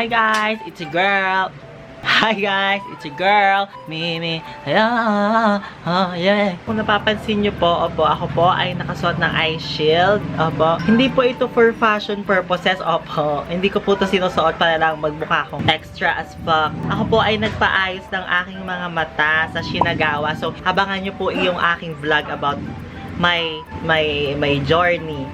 guys, it's a girl. Hi guys, it's a girl, Mimi. Yeah. Kung napapansin nyo po, opo, ako po ay nakasuot ng eye shield. Opo, hindi po ito for fashion purposes. Opo, hindi ko po ito sinusuot para lang magmukha akong extra as fuck. Ako po ay nagpaayos ng aking mga mata sa Shinagawa. So, abangan nyo po yung aking vlog about my journey.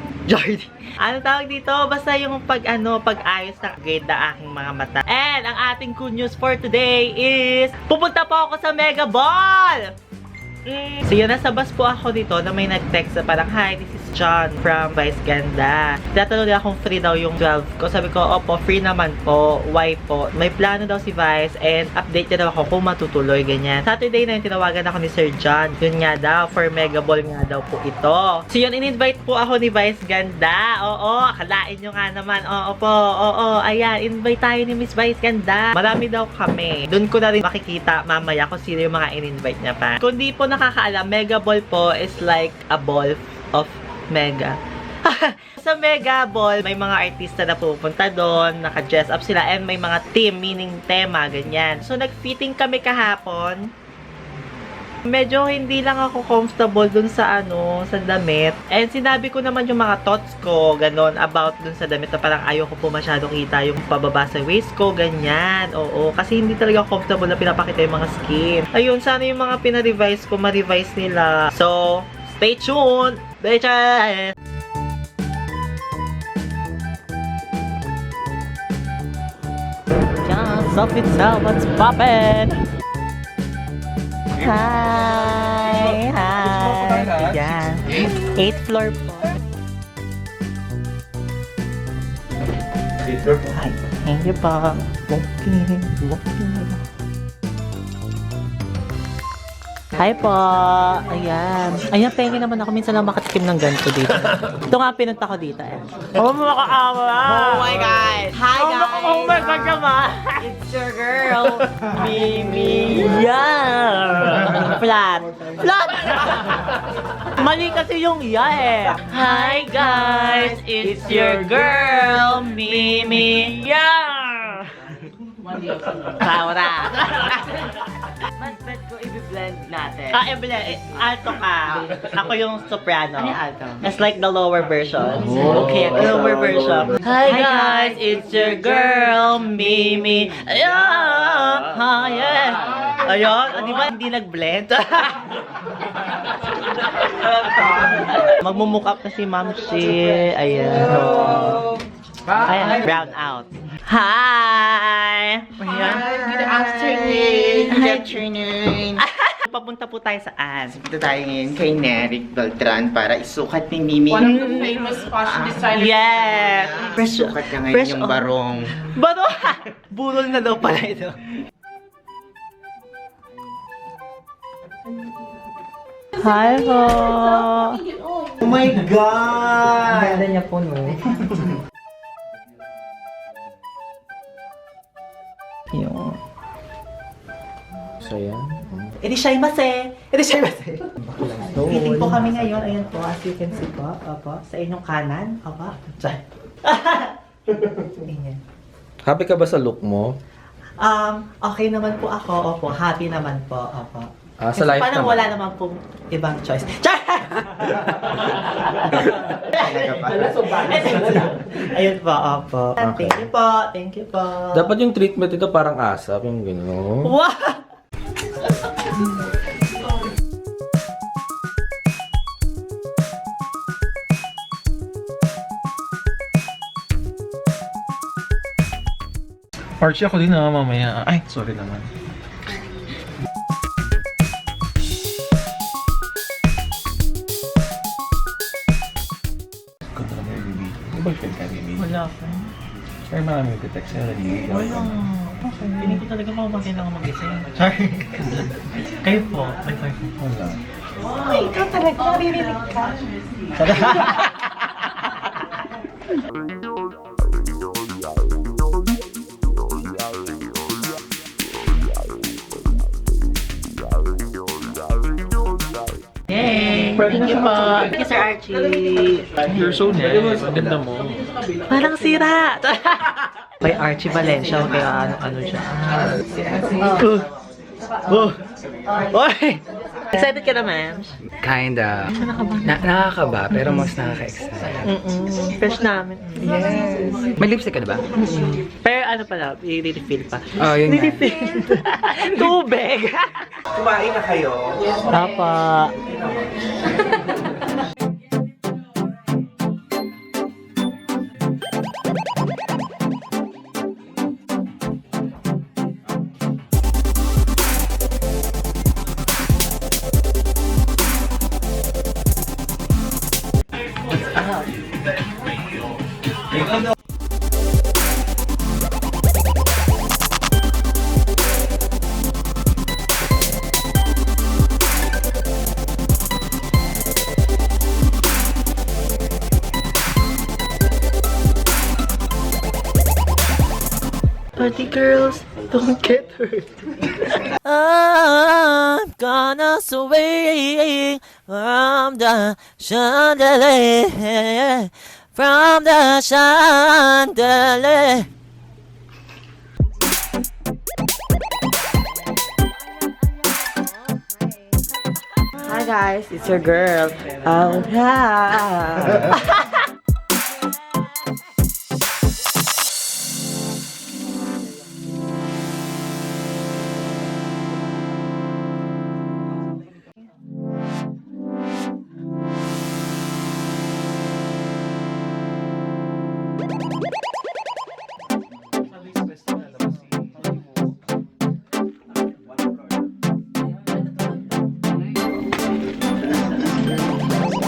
Ano tawag dito? Basta yung pag-ayos ng grade na aking mga mata. And ang ating good news for today is pupunta po ako sa Mega Ball! So yun, nasa bus po ako dito na may nag-text na parang, "Hi, this is John from Vice Ganda." Tinatanong nila kung free daw yung 12 ko. Sabi ko, opo, free naman po. Why po? May plano daw si Vice and update niya daw ako kung matutuloy, ganyan. Saturday na yung tinawagan ako ni Sir John. Yun nga daw, for Mega Ball nga daw po ito. So yun, in-invite po ako ni Vice Ganda. Oo, akalain nyo nga naman. Oo, ayan, invite tayo ni Miss Vice Ganda. Marami daw kami. Doon ko na rin makikita mamaya kung sino yung mga in-invite niya pa. Kung di po nakakaalam, Mega Ball po is like a ball of Mega. Sa Mega Ball, may mga artista na pupunta doon, naka-dress up sila, and may mga team, meaning tema, ganyan. So, nag-fitting kami kahapon. Medyo hindi lang ako comfortable dun sa sa damit. And sinabi ko naman yung mga thoughts ko, ganon, about dun sa damit na parang ayaw ko po masyado kita yung pababa sa waist ko, ganyan. Oo, kasi hindi talaga comfortable na pinapakita yung mga skin. Ayun, sana yung mga pina-revise ko, ma-revise nila. So, stay tuned! Bitches! Yeah, Sophie, tell what's poppin'? Hi! Yan. 8th floor po. 8th floor po. Hi. Thank you po. Walking. Hi po. Ayan. Ayan, pengen naman ako. Minsan lang makatikim ng ganito dito. Ito nga pinunta ko dito eh. Oh, makakaawa! Oh my God! Hi guys! Oh my God naman! It's your girl, Mimi! Yeah! Flat! Mali kasi yung eh. Hi guys! It's your girl, Mimi! Yeah! Tawa. Mas bet ko i-blend natin. I-blend. Alto ka. Ako yung soprano. Ano yung alto? It's like the lower version. Oh. Okay, lower version. Hi guys, it's your girl, Mimi. Yeah. Ayun, di ba hindi nag-blend? Magmumukha pa si Ma'am Shi. Ayan. Ayan, brown out. Hi! Ayan. Good afternoon! Good afternoon! Papunta po tayo saan? Dito tayo ngayon kay Neric Beltran para isukat ni Mimi. One of the famous fashion designers. Yes! Fresh, Isukat niya ngayon yung barong. Baro! Burol na daw pala ito. Hi po! Oh my God! Ganda niya po, no? Yun. So yan. Irishaymasen! Fitting po kami ngayon. Ayan po, as you can see po. Opo, sa inyong kanan. Opo. Ayan. Happy ka ba sa look mo? Okay naman po ako. Opo, happy naman po. Opo. Sa Kasi life parang naman. wala naman pong ibang choice. Char! Ayun po, opo. Okay. Thank you po. Thank you po. Dapat yung treatment ito parang asap, yung gano'n. Wow! Archie, ako din mamaya. Ay, sorry naman. Ganda naman yung baby. May boyfriend ka, baby? Wala po. Sorry, marami nagtitext sa'yo. Naliligaw ka. Wala. Piling ko talaga makabasin lang mag-ising. Sorry. Kayo po, may boyfriend. Wala. Ay, ikaw talaga. Naririnig ka. Yay! Thank you po. Thank you, Sir Archie. You're so nice. Ang ganda mo. Parang sira. By Archie Valencia, kaya ano siya. Oy! Excited ka na, ma'am? Kinda. Nakakaba, pero mas nakaka-excite. Fresh namin. Yes. May lipstick ka diba? Pero ano pala, i-refill pa. Oh, yun nga. Refill. Tubig! Kumain na kayo? Papa. Party girls, don't get hurt. I'm gonna swing from the chandelier, from the chandelier. Hi guys, it's your girl. Oh yeah.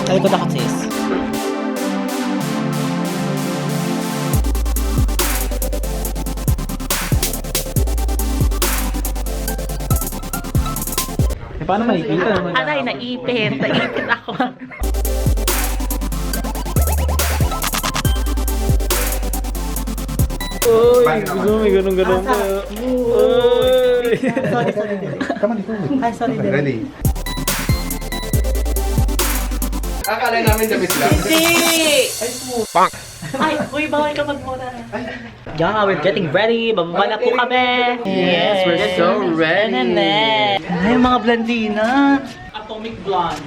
Ay ko na sis. Paano makikita naman? Aray, naipit. Naipit ako. Uy, gusto mo may ganun-ganun pa. Uy! Tama dito. Ay, sorry. Ready? Akala namin damit lang. Hindi! Ay, uy, bawal ka magmura. Yeah, we're getting ready. Bababa na po kami. Yes, we're so ready. Ay, mga blandina. Atomic blonde.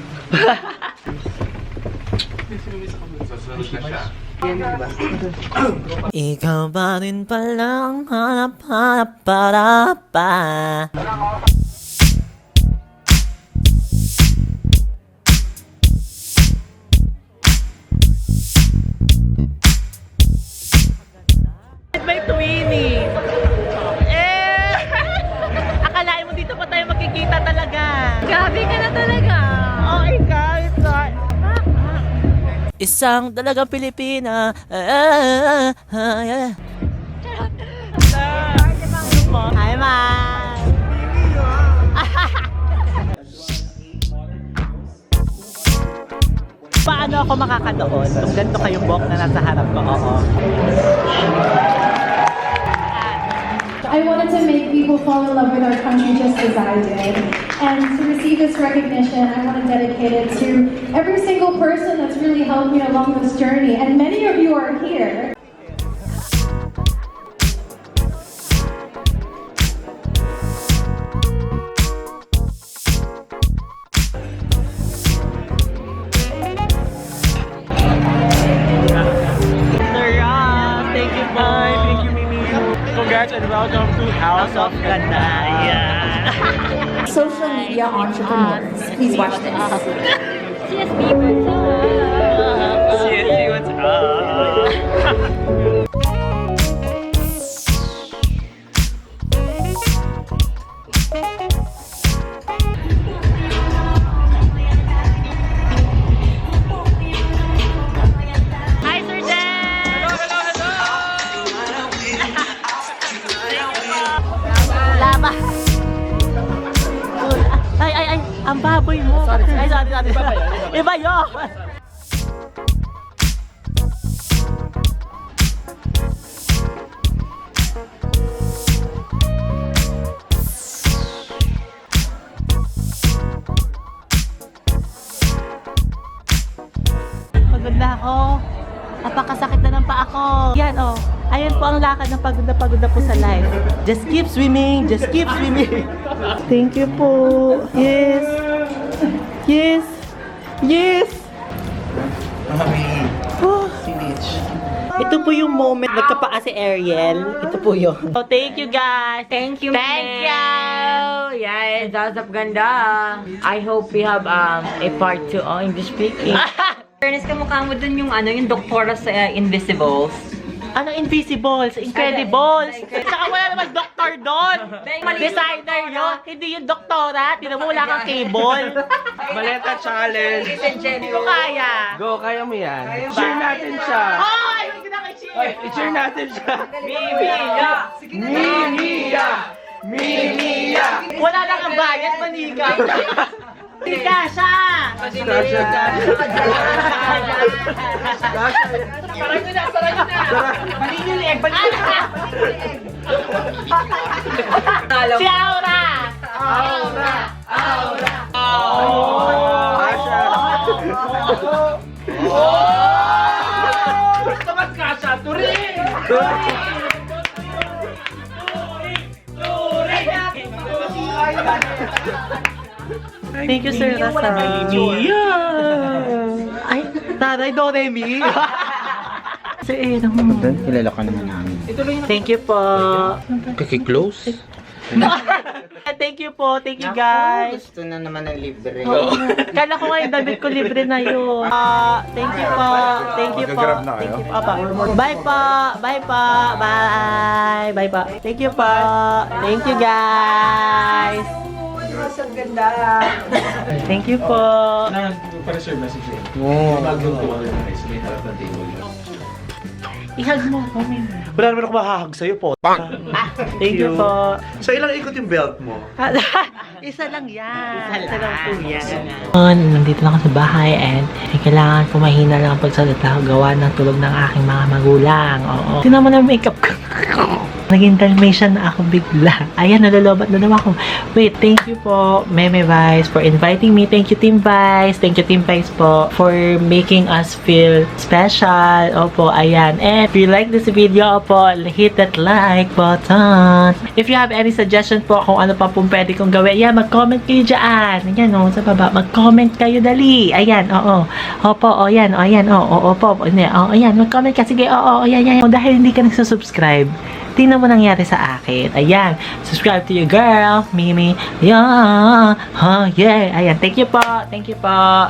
Ikaw ba rin palang hanap-hanap para pa? May twinnie. Eh! Akalain mo dito pa tayo magkikita talaga. Grabe ka na talaga. Oh my God, it's not. Isang dalagang Pilipina. Yeah. Hi, man. Paano ako makakadoon kung ganito kayong buhok na nasa harap ko? Oo. I wanted to make people fall in love with our country just as I did. And to receive this recognition, I want to dedicate it to every single person that's really helped me along this journey. And many of you are here. Sir Ross, thank you po. Thank you, Mimi. Congrats and welcome to House of Ganda. Yeah. Social media entrepreneurs. Please watch this. CSB what's CSG, what's up? Hi, Sir Dan! Laba! Ay, ang baboy mo. Sorry. Iba yun. Pagod na ako. Napakasakit na ng paa ko. Yan, oh. Ayun po ang lakad ng pagod na po sa life. Just keep swimming, just keep swimming. Thank you po. Yes. Yes. Yes. Oh. Ito po yung moment, nagkapaa si Ariel. Ito po yun. So, thank you guys. Thank you. Thank you! Yes, that's up ganda. I hope we have a part 2 on English speaking. Fairness, kamukha mo dun yung yung doktora sa Invisibles. Ano, Invisibles, Incredibles. Saka wala naman doktor doon. Designer yun. Hindi yung doktora. Tinan mo, wala kang cable. Maleta challenge. Hindi ko kaya. Go, kaya mo yan. Cheer natin siya. Hoy! Hindi na kay I-cheer natin siya. Mimiya! Mimiya! Mimiya! Wala na kang bayad, manika. Manika siya! Kasha. Sarang nyo na! Maninilig! Si Aura! Aura! Aura! Kasha. Sabat Kasha! Turing! Thank you, Sir Rasa. Ay, taray, Doremi. Sir, Kilala ka naman namin. thank you po. Kiki-close? Thank you po. Thank you, guys. Gusto na naman ng libre. Kala ko nga yung damit ko libre na yun. Thank you po. Thank you po. Thank you po. Bye po. Bye po. Bye. Bye po. Thank you po. Thank you, guys. Thank you po. Ihag mo ako, Wala naman ako mahahag sa'yo po. Thank you po. So ilang ikot yung belt mo? Isa lang yan. Isa lang po yan. Nandito na ako sa bahay and kailangan ko mahina lang ang pagsalita gawa ng tulog ng aking mga magulang. Oo. Tingnan mo na makeup ko. Naging Dalmatian na ako bigla. Ayan, nalalobat na naman ako. Wait, thank you po, Meme Vice, for inviting me. Thank you, Team Vice. Thank you, Team Vice po, for making us feel special. Opo, ayan. And if you like this video, opo, hit that like button. If you have any suggestion po kung ano pa pong pwede kong gawin, yeah, mag-comment kayo dyan. Ayan, o, sa baba. Mag-comment kayo, dali. Ayan, oo. Opo, o, yan, o, yan, o, opo, o, ayan, mag-comment ka. Sige, oo, ayan, yan. Dahil hindi ka nagsusubscribe, tingnan mo nangyari sa akin. Ayan. Subscribe to your girl, Mimi. Yeah. Yeah. Ayan. Thank you po. Thank you po.